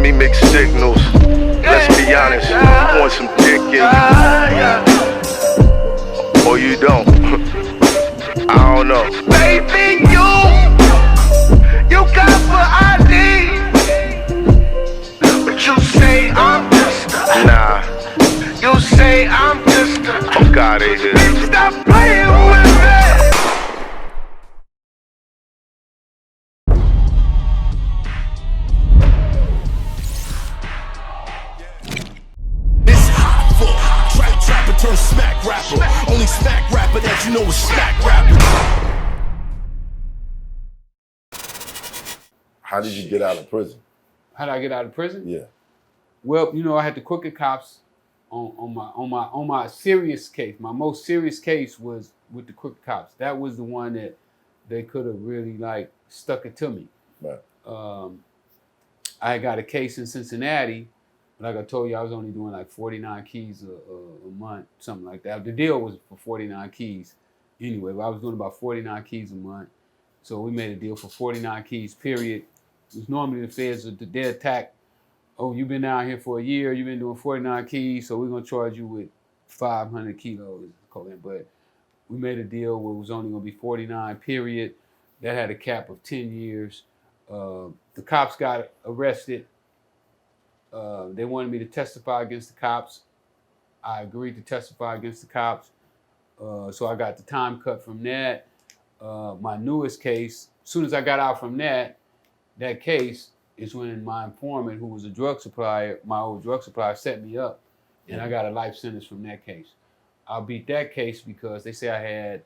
send me mixed signals. Let's be honest, you want some dick in you. Or you don't. I don't know. Baby, you got what I need. But you say I'm just a, Nah, you say I'm just a, fuck out of here. stop playing with me. It's Hoffa, trapper turn smack rapper. Only smack rapper that you know is smack rapper. How did you get out of prison? How did I get out of prison? Yeah. Well, you know, I had the crooked cops on my serious case. My most serious case was with the crooked cops. That was the one that they could have really like stuck it to me. Right. I got a case in Cincinnati. Like I told you, I was only doing like 49 keys a month, something like that. The deal was for 49 keys anyway, but I was doing about 49 keys a month. So we made a deal for 49 keys, period. It was normally the feds, they attack, oh, you've been down here for a year, you've been doing 49 keys, so we're going to charge you with 500 kilos of cocaine. But we made a deal where it was only going to be 49, period. That had a cap of 10 years. The cops got arrested. They wanted me to testify against the cops. I agreed to testify against the cops. So I got the time cut from that. My newest case, as soon as I got out from that case is when my informant, who was a drug supplier, my old drug supplier, set me up, and I got a life sentence from that case. I beat that case because they say I had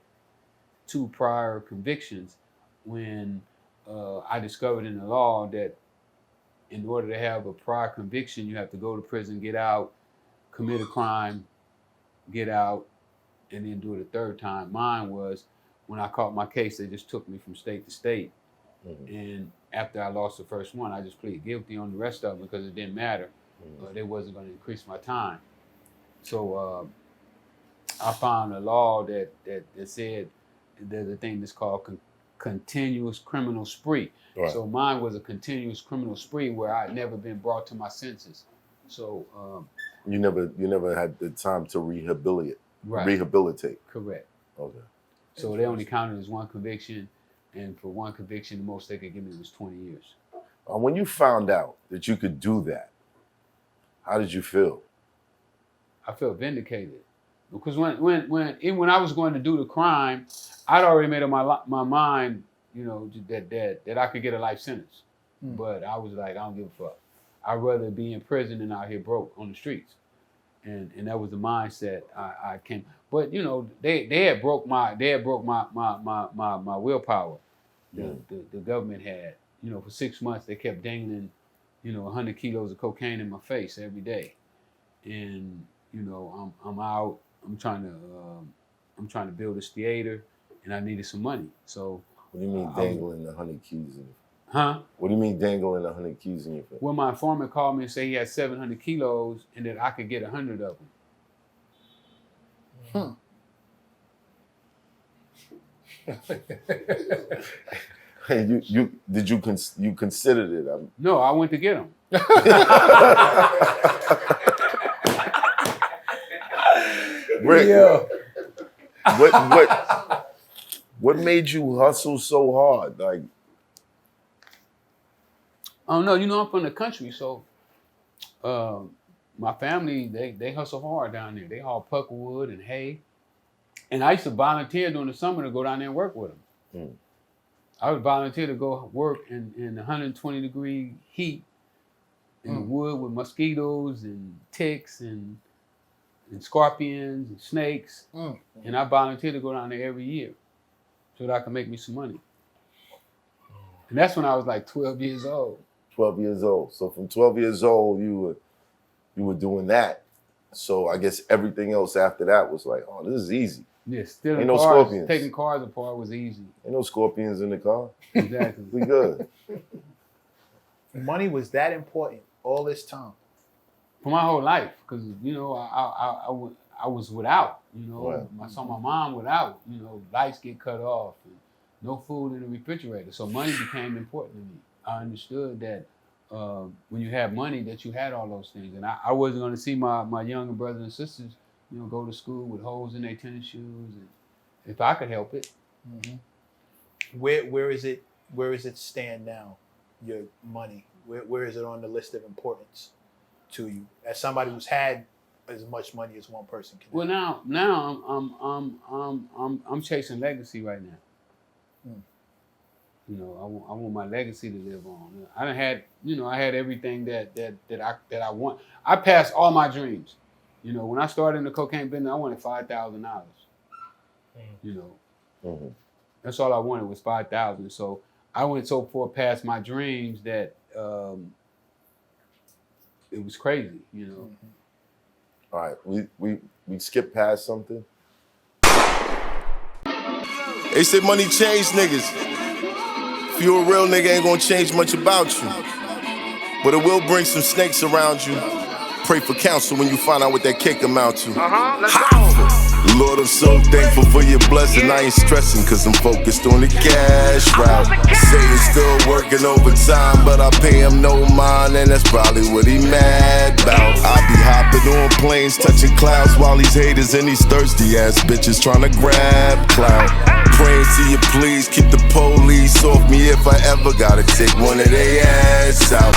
2 prior convictions when I discovered in the law that in order to have a prior conviction, you have to go to prison, get out, commit a crime, get out, and then do it a 3rd time. Mine was, when I caught my case, they just took me from state to state. Mm-hmm. And after I lost the first one, I just pleaded guilty on the rest of them because it didn't matter. Mm-hmm. They wasn't going to increase my time. So I found a law that said there's a thing that's called continuous criminal spree. Right. So mine was a continuous criminal spree where I'd never been brought to my senses. So you never had the time to rehabilitate. Right. Rehabilitate. Correct. Okay. So they only counted as 1 conviction, and for 1 conviction, the most they could give me was 20 years. When you found out that you could do that, how did you feel? I felt vindicated, because when I was going to do the crime, I'd already made up my mind, you know, that I could get a life sentence. But I was like, I don't give a fuck. I'd rather be in prison than out here broke on the streets. And that was the mindset I came. But you know, they had broke my willpower. The government had, you know, for 6 months they kept dangling, you know, 100 kilos of cocaine in my face every day. And you know, I'm out. I'm trying to build this theater, and I needed some money. So what do you mean dangling 100 keys in? Huh? What do you mean dangling 100 keys in your face? Well, my informant called me and said he had 700 kilos and that I could get 100 of them. Hey, you considered it? No, I went to get them. Rick, what made you hustle so hard? Like, oh no, you know, I'm from the country, so my family, they hustle hard down there. They haul puckerwood and hay. And I used to volunteer during the summer to go down there and work with them. I would volunteer to go work in 120-degree heat in the wood with mosquitoes and ticks and scorpions and snakes. And I volunteered to go down there every year so that I could make me some money. And that's when I was like 12 years old. 12 years old. So from 12 years old, you were doing that. So I guess everything else after that was like, oh, this is easy. Yeah, stealing Ain't no cars, scorpions. taking cars apart was easy. Ain't no scorpions in the car. Exactly. We good. Money was that important all this time? For my whole life, because, you know, I was without, you know. Right. I saw my mom without, you know, lights get cut off and no food in the refrigerator. So money became important to me. I understood that when you had money, that you had all those things. And I wasn't going to see my younger brothers and sisters, you know, go to school with holes in their tennis shoes, and if I could help it. Mm-hmm. Where is it stand now? Your money, where is it on the list of importance to you as somebody who's had as much money as one person can? Well, now I'm chasing legacy right now. You know, I want my legacy to live on. I done had, you know, I had everything that I want. I passed all my dreams. You know, when I started in the cocaine business, I wanted $5,000. You know, that's all I wanted was $5,000. So I went so far past my dreams that it was crazy. You know. All right, we skipped past something. They said money changed niggas. If you a real nigga, ain't gonna change much about you. But it will bring some snakes around you. Pray for counsel when you find out what that cake amount to. Let's go. Lord, I'm so thankful for your blessing. I ain't stressing, cause I'm focused on the cash route. Satan's still working overtime, but I pay him no mind, and that's probably what he mad about. I be hopping on planes, touching clouds, while these haters and these thirsty ass bitches trying to grab clout. Praying to you, please keep the police off me if I ever gotta take one of they ass out.